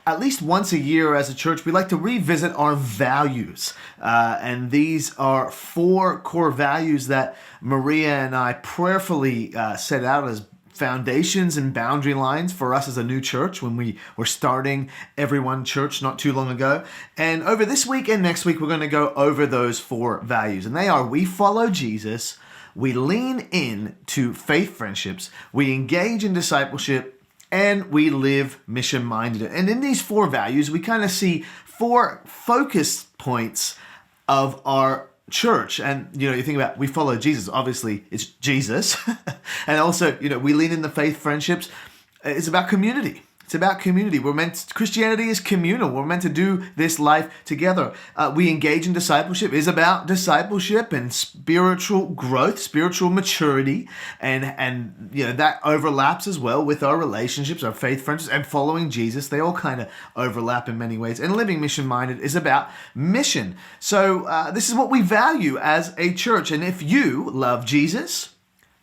at least once a year as a church, we like to revisit our values. And these are 4 core values that Maria and I prayerfully set out as foundations and boundary lines for us as a new church when we were starting Everyone Church not too long ago. And over this week and next week, we're going to go over those 4 values. And they are: we follow Jesus, we lean in to faith friendships, we engage in discipleship, and we live mission-minded. And in these 4 values, we kind of see 4 focus points of our church. And you think about, we follow Jesus, obviously it's Jesus. And also, we lean in the faith friendships. It's about community. It's about community. Christianity is communal. We're meant to do this life together. We engage in discipleship. Is about discipleship and spiritual growth, spiritual maturity, and that overlaps as well with our relationships, our faith friendships, and following Jesus. They all kind of overlap in many ways. And living mission-minded is about mission. So this is what we value as a church. And if you love Jesus,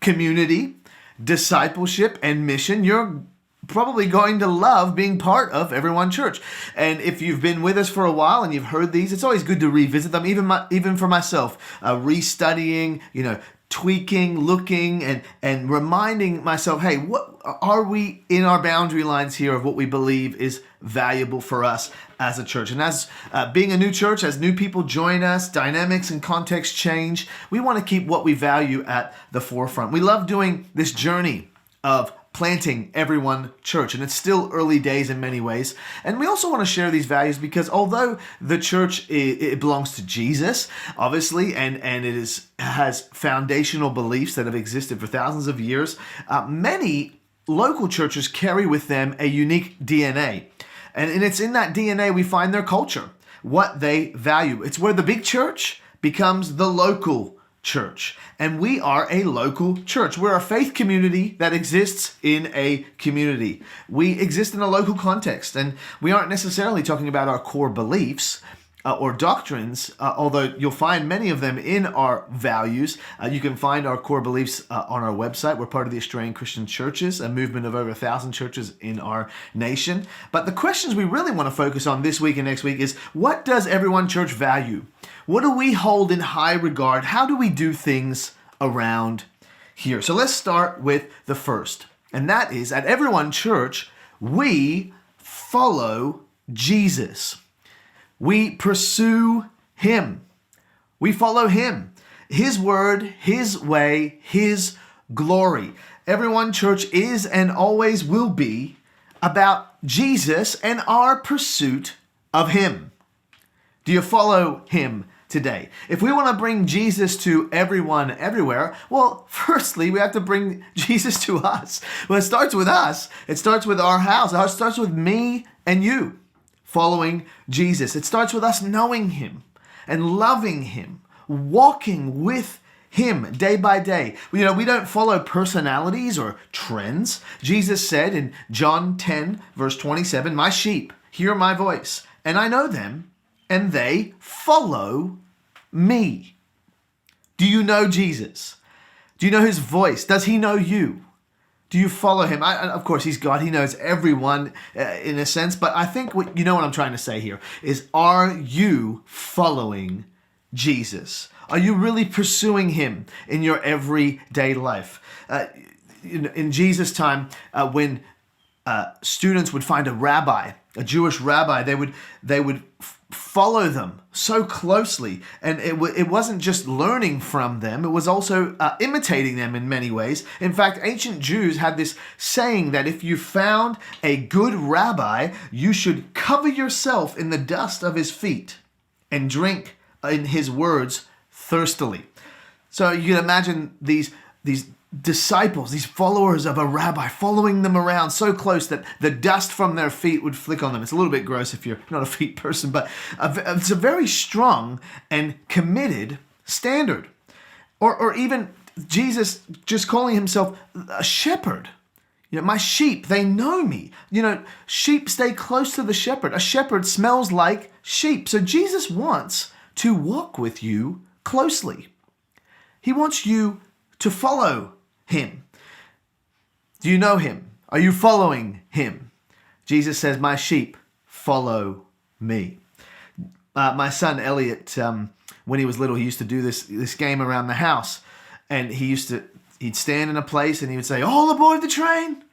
community, discipleship, and mission, you're probably going to love being part of Everyone Church. And if you've been with us for a while and you've heard these, it's always good to revisit them, even for myself, restudying, tweaking, looking, and reminding myself, hey, what are we in our boundary lines here of what we believe is valuable for us as a church? And as being a new church, as new people join us, dynamics and context change, we want to keep what we value at the forefront. We love doing this journey of planting Everyone Church, and it's still early days in many ways. And we also want to share these values because although the church it belongs to Jesus, obviously, and it has foundational beliefs that have existed for thousands of years, many local churches carry with them a unique DNA. And it's in that DNA we find their culture, what they value. It's where the big church becomes the local church. And we are a local church. We're a faith community that exists in a community. We exist in a local context, and we aren't necessarily talking about our core beliefs or doctrines, although you'll find many of them in our values. You can find our core beliefs on our website. We're part of the Australian Christian Churches, a movement of over 1,000 churches in our nation. But the questions we really want to focus on this week and next week is, what does Everyone Church value? What do we hold in high regard? How do we do things around here? So let's start with the first. And that is, at Everyone Church, we follow Jesus. We pursue Him. We follow Him. His word, His way, His glory. Everyone Church is and always will be about Jesus and our pursuit of Him. Do you follow Him today? If we want to bring Jesus to everyone, everywhere, well, firstly, we have to bring Jesus to us. Well, it starts with us. It starts with our house. It starts with me and you following Jesus. It starts with us knowing Him and loving Him, walking with Him day by day. We don't follow personalities or trends. Jesus said in John 10, verse 27, "My sheep hear my voice, and I know them, and they follow me." Do you know Jesus? Do you know His voice? Does He know you? Do you follow Him? Of course, He's God. He knows everyone in a sense. But I think what I'm trying to say here is, are you following Jesus? Are you really pursuing Him in your everyday life? In Jesus' time, when students would find a rabbi, a Jewish rabbi, they would follow them so closely, and it wasn't just learning from them, it was also imitating them in many ways. In fact, ancient Jews had this saying that if you found a good rabbi, you should cover yourself in the dust of his feet and drink in his words thirstily. So you can imagine these disciples, these followers of a rabbi, following them around so close that the dust from their feet would flick on them. It's a little bit gross if you're not a feet person, but it's a very strong and committed standard. Or even Jesus just calling Himself a shepherd. My sheep, they know me. Sheep stay close to the shepherd. A shepherd smells like sheep. So Jesus wants to walk with you closely. He wants you to follow Him. Do you know Him? Are you following Him? Jesus says, "My sheep follow me. My son Elliot, when he was little, he used to do this game around the house, and he'd stand in a place and he would say, "All aboard the train!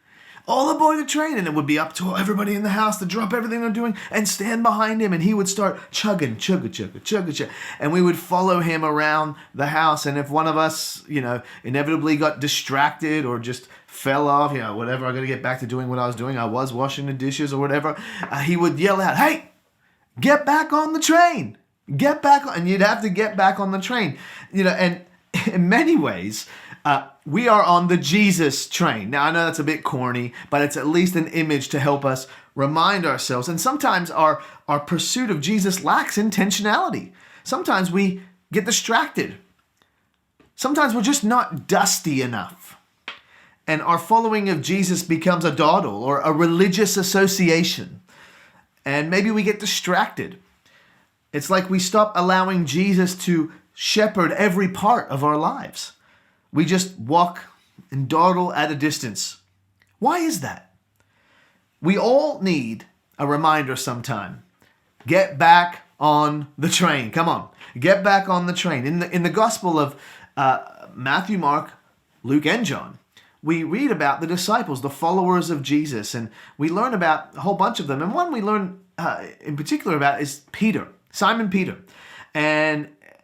All aboard the train!" And it would be up to everybody in the house to drop everything they're doing and stand behind him, and he would start chugging, chugga, chugga, chugga, chugga, and we would follow him around the house. And if one of us, inevitably got distracted or just fell off, whatever, I got to get back to doing what I was doing. I was washing the dishes or whatever. He would yell out, "Hey, get back on the train! Get back on!" And you'd have to get back on the train, and in many ways, we are on the Jesus train. Now, I know that's a bit corny, but it's at least an image to help us remind ourselves. And sometimes our pursuit of Jesus lacks intentionality. Sometimes we get distracted. Sometimes we're just not dusty enough. And our following of Jesus becomes a dawdle or a religious association. And maybe we get distracted. It's like we stop allowing Jesus to shepherd every part of our lives. We just walk and dawdle at a distance. Why is that? We all need a reminder sometime. Get back on the train. Come on, get back on the train. In the Gospel of Matthew, Mark, Luke, and John, we read about the disciples, the followers of Jesus, and we learn about a whole bunch of them. And one we learn in particular about is Peter, Simon Peter.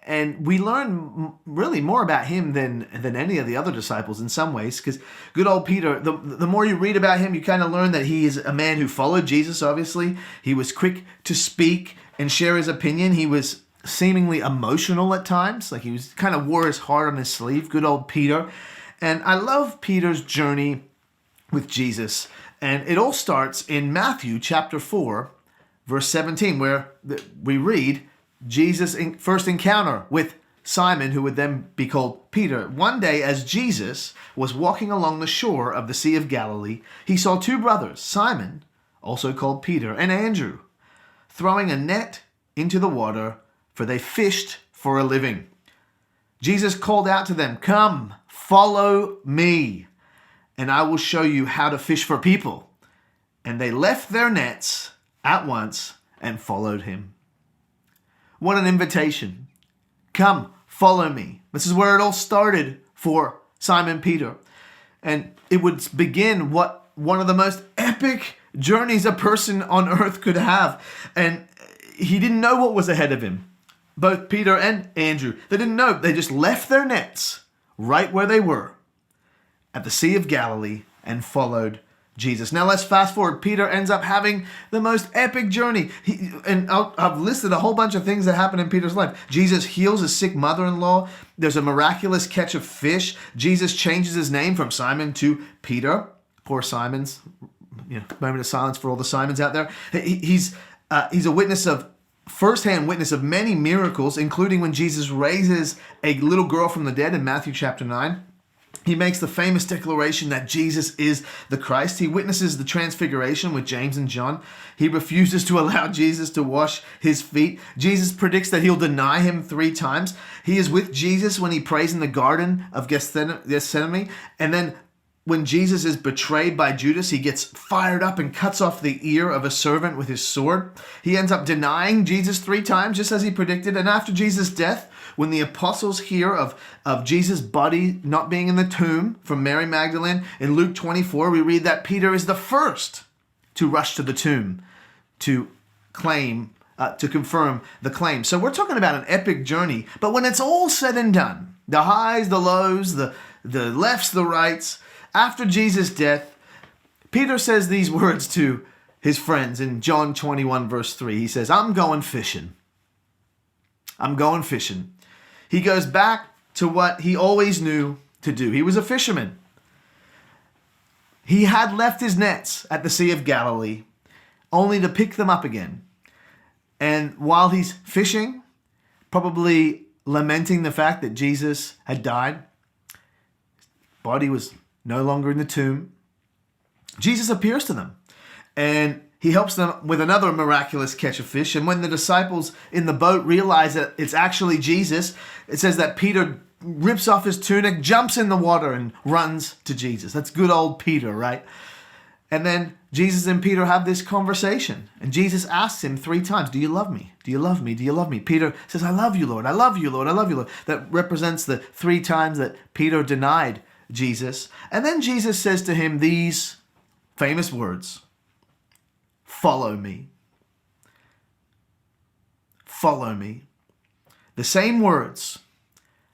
And we learn really more about him than any of the other disciples in some ways, because good old Peter, the more you read about him, you kind of learn that he is a man who followed Jesus, obviously. He was quick to speak and share his opinion. He was seemingly emotional at times, like he was kind of wore his heart on his sleeve, good old Peter. And I love Peter's journey with Jesus. And it all starts in Matthew chapter 4, verse 17, where we read, Jesus' first encounter with Simon, who would then be called Peter. One day, as Jesus was walking along the shore of the Sea of Galilee, he saw two brothers, Simon, also called Peter, and Andrew, throwing a net into the water, for they fished for a living. Jesus called out to them, "Come, follow me, and I will show you how to fish for people." And they left their nets at once and followed him. What an invitation. Come, follow me. This is where it all started for Simon Peter. And it would begin what one of the most epic journeys a person on earth could have. And he didn't know what was ahead of him. Both Peter and Andrew, they didn't know. They just left their nets right where they were at the Sea of Galilee and followed Jesus. Now let's fast forward. Peter ends up having the most epic journey. I've listed a whole bunch of things that happen in Peter's life. Jesus heals a sick mother-in-law. There's a miraculous catch of fish. Jesus changes his name from Simon to Peter. Poor Simon's. Moment of silence for all the Simons out there. He's a first-hand witness of many miracles, including when Jesus raises a little girl from the dead in Matthew chapter 9. He makes the famous declaration that Jesus is the Christ. He witnesses the transfiguration with James and John. He refuses to allow Jesus to wash his feet. Jesus predicts that he'll deny him 3 times. He is with Jesus when he prays in the Garden of Gethsemane. And then when Jesus is betrayed by Judas, he gets fired up and cuts off the ear of a servant with his sword. He ends up denying Jesus 3 times, just as he predicted. And after Jesus' death, when the apostles hear of Jesus' body not being in the tomb from Mary Magdalene, in Luke 24, we read that Peter is the first to rush to the tomb to confirm the claim. So we're talking about an epic journey. But when it's all said and done, the highs, the lows, the lefts, the rights, after Jesus' death, Peter says these words to his friends in John 21, verse 3. He says, I'm going fishing. He goes back to what he always knew to do. He was a fisherman. He had left his nets at the Sea of Galilee only to pick them up again. And while he's fishing, probably lamenting the fact that Jesus had died, his body was no longer in the tomb, Jesus appears to them and he helps them with another miraculous catch of fish. And when the disciples in the boat realize that it's actually Jesus, it says that Peter rips off his tunic, jumps in the water and runs to Jesus. That's good old Peter, right? And then Jesus and Peter have this conversation. And Jesus asks him 3 times, do you love me? Do you love me? Do you love me? Peter says, I love you, Lord. I love you, Lord. I love you, Lord. That represents the 3 times that Peter denied Jesus. And then Jesus says to him these famous words, follow me. Follow me. The same words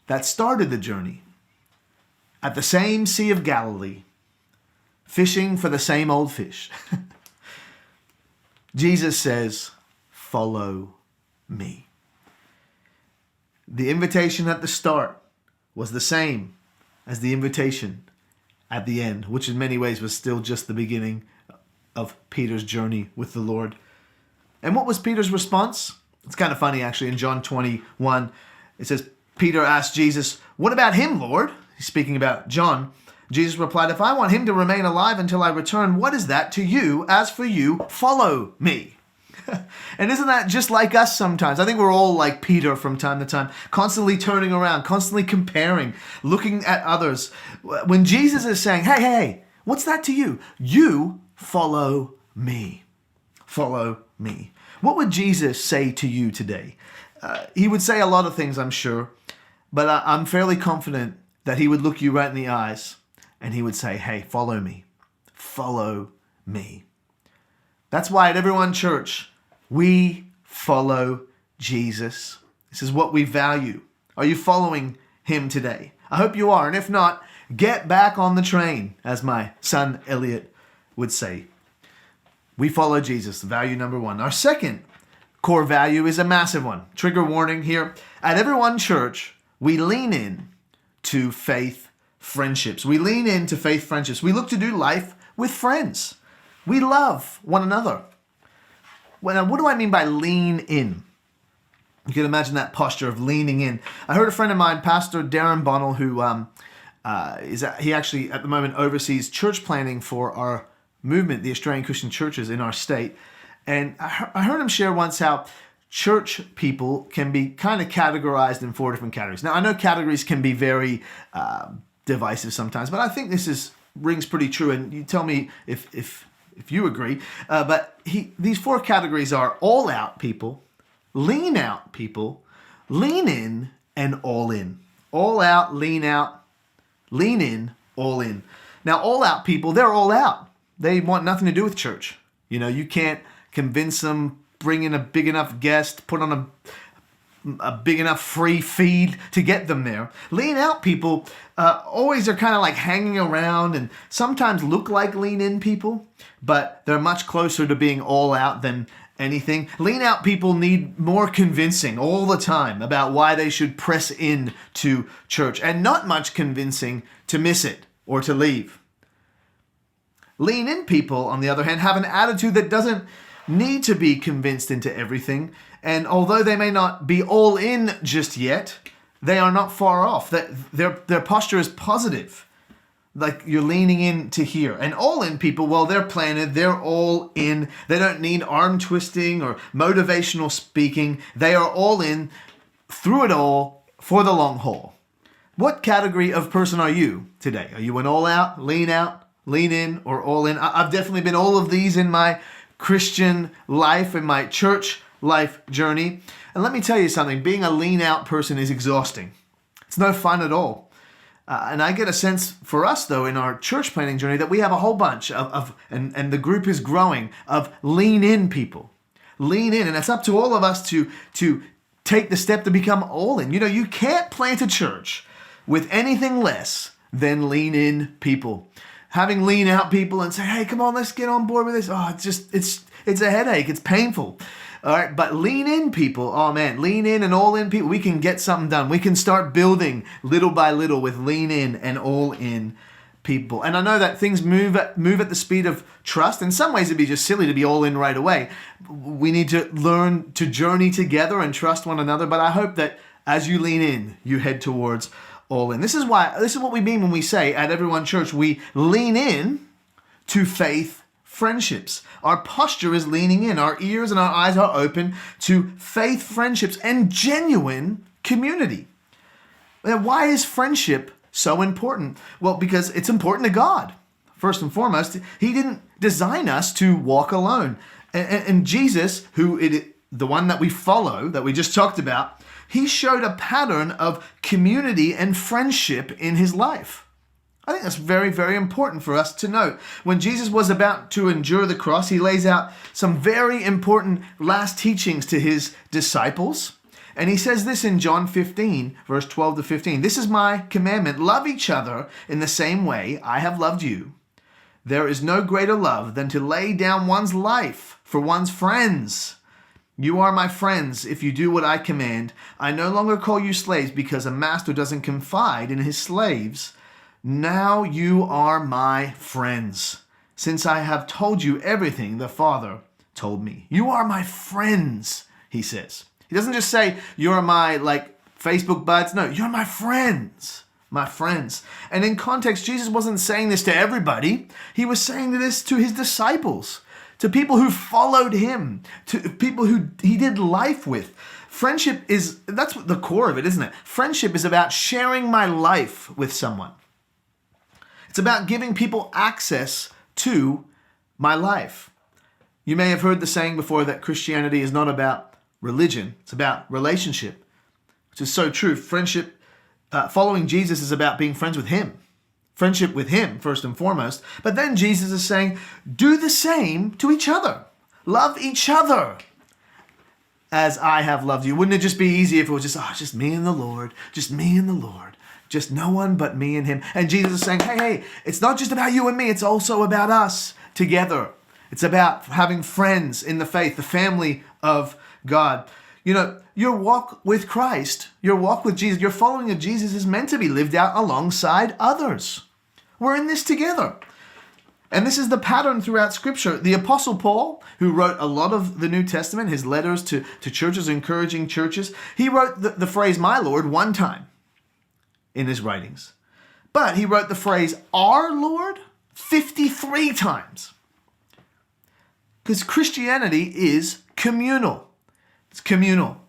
that started the journey at the same Sea of Galilee, fishing for the same old fish. Jesus says, follow me. The invitation at the start was the same as the invitation at the end, which in many ways was still just the beginning of Peter's journey with the Lord. And what was Peter's response? It's kind of funny, actually. In John 21, it says, Peter asked Jesus, what about him, Lord? He's speaking about John. Jesus replied, if I want him to remain alive until I return, what is that to you? As for you, follow me. And isn't that just like us sometimes? I think we're all like Peter from time to time, constantly turning around, constantly comparing, looking at others. When Jesus is saying, hey, what's that to you? You follow me. Follow me. What would Jesus say to you today? He would say a lot of things, I'm sure, but I'm fairly confident that he would look you right in the eyes and he would say, hey, follow me. Follow me. That's why at Everyone Church, we follow Jesus. This is what we value. Are you following him today? I hope you are. And if not, get back on the train, as my son Elliot would say. We follow Jesus, value number 1. Our second core value is a massive one. Trigger warning here. At Everyone Church, we lean in to faith friendships. We lean into faith friendships. We look to do life with friends. We love one another. Well, now, what do I mean by lean in? You can imagine that posture of leaning in. I heard a friend of mine, Pastor Darren Bonnell, who he actually at the moment oversees church planning for our movement, the Australian Christian churches in our state. And I heard him share once how church people can be kind of categorized in 4 different categories. Now, I know categories can be very divisive sometimes, but I think this rings pretty true. And you tell me if you agree. But these 4 categories are all out people, lean out people, lean in, and all in. All out, lean in, all in. Now, all out people, they're all out. They want nothing to do with church. You know, you can't convince them, bring in a big enough guest, put on a big enough free feed to get them there. Lean out people always are kind of like hanging around and sometimes look like lean in people, but they're much closer to being all out than anything. Lean out people need more convincing all the time about why they should press in to church and not much convincing to miss it or to leave. Lean in people, on the other hand, have an attitude that doesn't need to be convinced into everything. And although they may not be all in just yet, they are not far off. Their posture is positive. Like you're leaning in to hear. And all in people, well, they're planted. They're all in. They don't need arm twisting or motivational speaking. They are all in through it all for the long haul. What category of person are you today? Are you an all out, lean in, or all in? I've definitely been all of these in my Christian life, in my church life journey. And let me tell you something, being a lean out person is exhausting. It's no fun at all. And I get a sense for us, though, in our church planning journey that we have a whole bunch and the group is growing, of lean in people. Lean in. And it's up to all of us to take the step to become all in. You know, you can't plant a church with anything less than lean in people. Having lean out people and say, hey, come on, let's get on board with this. Oh, it's a headache. It's painful. All right, but lean in people. Oh man, lean in and all in people. We can get something done. We can start building little by little with lean in and all in people. And I know that things move at the speed of trust. In some ways, it'd be just silly to be all in right away. We need to learn to journey together and trust one another. But I hope that as you lean in, you head towards all in. This is what we mean when we say at Everyone Church, we lean in to faith friendships. Our posture is leaning in. Our ears and our eyes are open to faith friendships and genuine community. Now, why is friendship so important? Well, because it's important to God. First and foremost, he didn't design us to walk alone. And Jesus, the one that we follow, that we just talked about, he showed a pattern of community and friendship in his life. I think that's very, very important for us to note. When Jesus was about to endure the cross, he lays out some very important last teachings to his disciples. And he says this in John 15, verse 12 to 15. This is my commandment: love each other in the same way I have loved you. There is no greater love than to lay down one's life for one's friends. You are my friends if you do what I command. I no longer call you slaves because a master doesn't confide in his slaves. Now you are my friends, since I have told you everything the Father told me. You are my friends, he says. He doesn't just say, you're my Facebook buds. No, you're my friends. My friends. And in context, Jesus wasn't saying this to everybody. He was saying this to his disciples, to people who followed him, to people who he did life with. Friendship that's the core of it, isn't it? Friendship is about sharing my life with someone. It's about giving people access to my life. You may have heard the saying before that Christianity is not about religion. It's about relationship, which is so true. Friendship, following Jesus is about being friends with him. Friendship with him, first and foremost. But then Jesus is saying, do the same to each other. Love each other as I have loved you. Wouldn't it just be easy if it was just me and the Lord, just me and the Lord, just no one but me and him. And Jesus is saying, hey, it's not just about you and me, it's also about us together. It's about having friends in the faith, the family of God. You know, your walk with Christ, your walk with Jesus, your following of Jesus is meant to be lived out alongside others. We're in this together. And this is the pattern throughout Scripture. The Apostle Paul, who wrote a lot of the New Testament, his letters to churches, encouraging churches, he wrote the phrase, my Lord, one time in his writings. But he wrote the phrase, our Lord, 53 times. Because Christianity is communal. It's communal.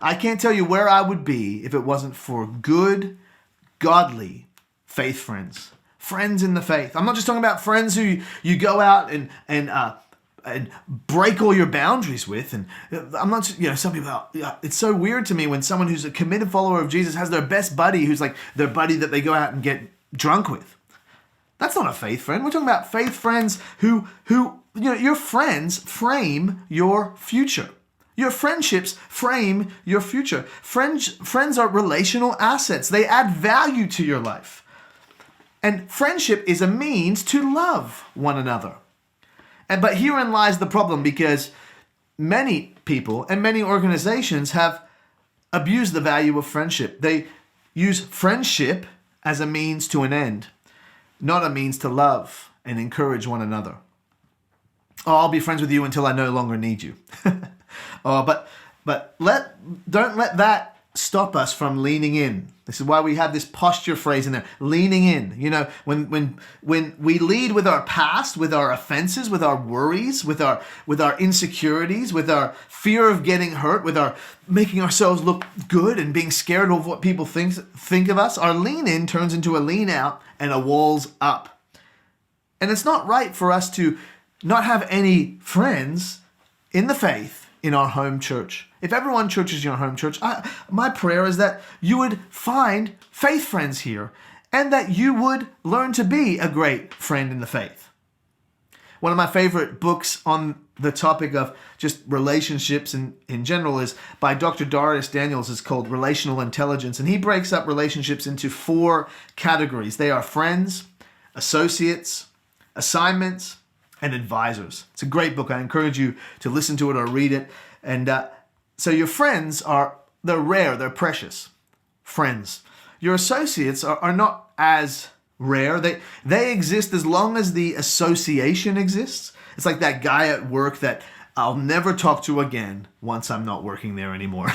I can't tell you where I would be if it wasn't for good, godly faith friends. Friends in the faith. I'm not just talking about friends who you go out and break all your boundaries with. And I'm not just, some people, it's so weird to me when someone who's a committed follower of Jesus has their best buddy who's like their buddy that they go out and get drunk with. That's not a faith friend. We're talking about faith friends who your friends frame your future. Your friendships frame your future. Friends are relational assets. They add value to your life. And friendship is a means to love one another. But herein lies the problem, because many people and many organizations have abused the value of friendship. They use friendship as a means to an end, not a means to love and encourage one another. Oh, I'll be friends with you until I no longer need you. But don't let that stop us from leaning in. This is why we have this posture phrase in there, leaning in. You know, when we lead with our past, with our offenses, with our worries, with our insecurities, with our fear of getting hurt, with our making ourselves look good and being scared of what people think of us, our lean in turns into a lean out and a walls up. And it's not right for us to not have any friends in the faith in our home church. If everyone church is your home church, my prayer is that you would find faith friends here and that you would learn to be a great friend in the faith. One of my favorite books on the topic of just relationships in general is by Dr. Doris Daniels. It's called Relational Intelligence, and he breaks up relationships into 4 categories. They are friends, associates, assignments, and advisors. It's a great book. I encourage you to listen to it or read it. And so your friends they're rare, they're precious. Friends. Your associates are not as rare. They exist as long as the association exists. It's like that guy at work that I'll never talk to again once I'm not working there anymore.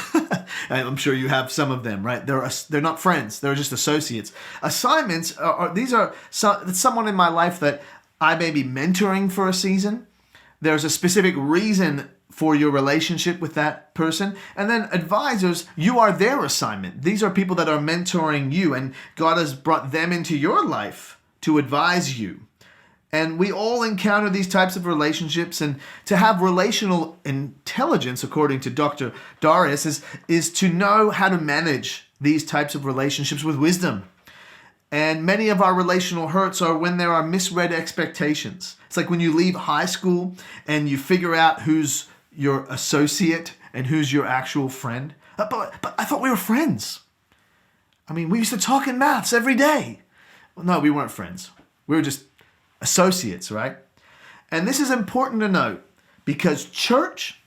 I'm sure you have some of them, right? They're not friends. They're just associates. Assignments are someone in my life that I may be mentoring for a season. There's a specific reason for your relationship with that person. And then advisors, you are their assignment. These are people that are mentoring you, and God has brought them into your life to advise you. And we all encounter these types of relationships, and to have relational intelligence, according to Dr. Darius, is to know how to manage these types of relationships with wisdom. And many of our relational hurts are when there are misread expectations. It's like when you leave high school and you figure out who's your associate and who's your actual friend. But I thought we were friends. I mean, we used to talk in maths every day. Well, no, we weren't friends. We were just associates, right? And this is important to note because church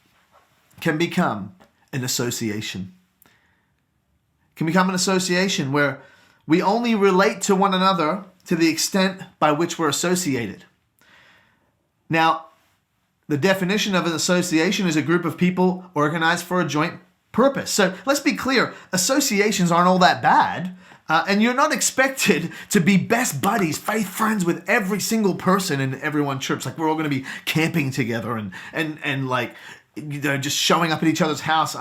can become an association. It can become an association where we only relate to one another to the extent by which we're associated. Now, the definition of an association is a group of people organized for a joint purpose. So let's be clear, associations aren't all that bad. And you're not expected to be best buddies, faith friends with every single person in every one church. Like we're all going to be camping together and like, you know, just showing up at each other's house.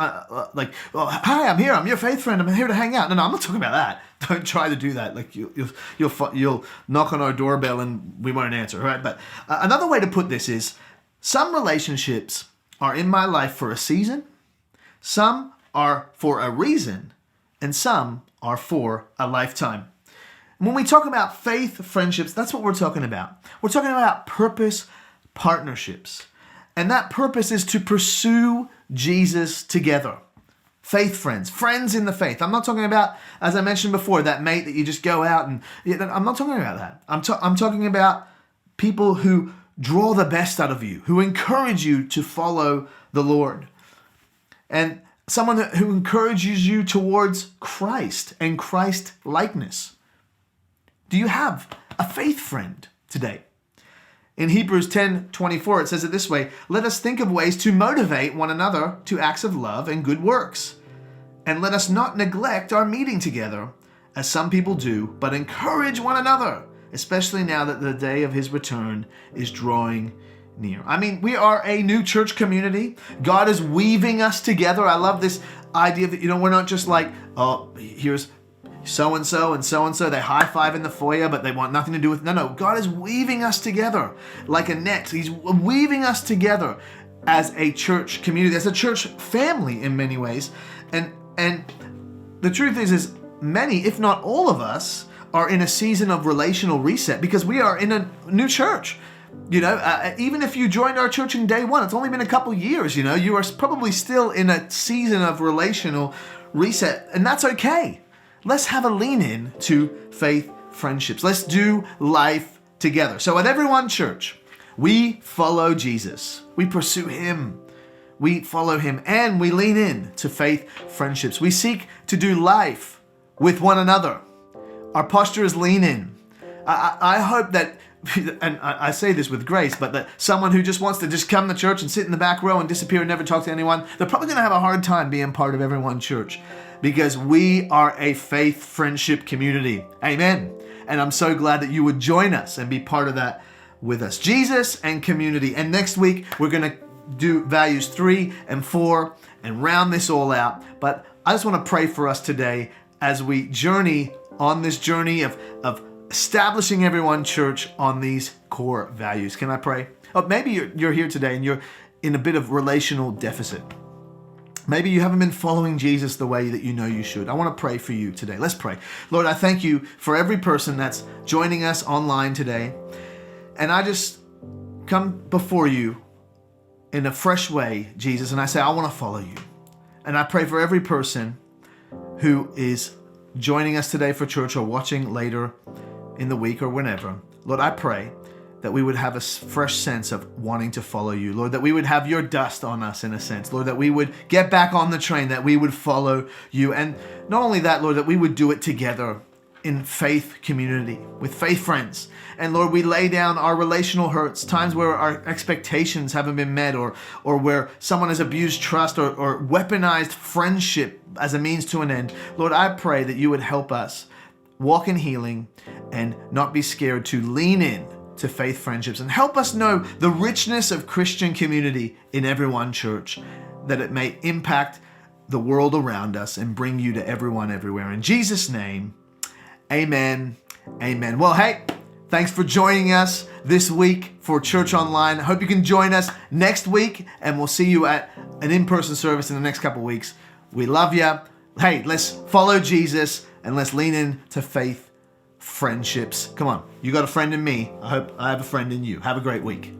Like, well, hi, I'm here. I'm your faith friend. I'm here to hang out. No, I'm not talking about that. Don't try to do that. Like you'll knock on our doorbell and we won't answer, right? But another way to put this is some relationships are in my life for a season, some are for a reason, and some are for a lifetime. When we talk about faith friendships, that's what we're talking about. We're talking about purpose partnerships. And that purpose is to pursue Jesus together. Faith friends, friends in the faith. I'm not talking about, as I mentioned before, that mate that you just go out and... I'm not talking about that. I'm talking about people who draw the best out of you, who encourage you to follow the Lord. And someone who encourages you towards Christ and Christ likeness. Do you have a faith friend today? In Hebrews 10:24, it says it this way, let us think of ways to motivate one another to acts of love and good works. And let us not neglect our meeting together, as some people do, but encourage one another, especially now that the day of his return is drawing near. I mean, we are a new church community. God is weaving us together. I love this idea that, we're not just like, oh, here's so-and-so and so-and-so. They high-five in the foyer, but they want nothing to do with... No. God is weaving us together like a net. He's weaving us together as a church community, as a church family in many ways. And the truth is many, if not all of us, are in a season of relational reset because we are in a new church. Even if you joined our church in day one, it's only been a couple years, you are probably still in a season of relational reset, and that's okay. Let's have a lean in to faith friendships. Let's do life together. So at Everyone Church, we follow Jesus. We pursue him. We follow him and we lean in to faith friendships. We seek to do life with one another. Our posture is lean in. I hope that, and I say this with grace, but that someone who just wants to just come to church and sit in the back row and disappear and never talk to anyone, they're probably going to have a hard time being part of Everyone Church because we are a faith friendship community. Amen. And I'm so glad that you would join us and be part of that with us. Jesus and community. And next week, we're going to do values 3 and 4 and round this all out. But I just want to pray for us today as we journey on this journey of establishing Everyone Church on these core values. Can I pray? Oh, maybe you're here today and you're in a bit of relational deficit. Maybe you haven't been following Jesus the way that you know you should. I want to pray for you today. Let's pray. Lord, I thank you for every person that's joining us online today. And I just come before you in a fresh way, Jesus, and I say, I want to follow you. And I pray for every person who is joining us today for church or watching later in the week or whenever. Lord, I pray that we would have a fresh sense of wanting to follow you. Lord, that we would have your dust on us in a sense. Lord, that we would get back on the train, that we would follow you. And not only that, Lord, that we would do it together in faith community, with faith friends. And Lord, we lay down our relational hurts, times where our expectations haven't been met or where someone has abused trust or weaponized friendship as a means to an end. Lord, I pray that you would help us walk in healing and not be scared to lean in to faith friendships and help us know the richness of Christian community in Everyone Church, that it may impact the world around us and bring you to everyone everywhere. In Jesus' name, amen. Amen. Well, hey, thanks for joining us. this week for Church Online. I hope you can join us next week, and we'll see you at an in-person service in the next couple of weeks. We love you. Hey, let's follow Jesus and let's lean into faith friendships. Come on, you got a friend in me. I hope I have a friend in you. Have a great week.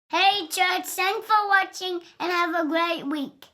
Hey church, thanks for watching and have a great week.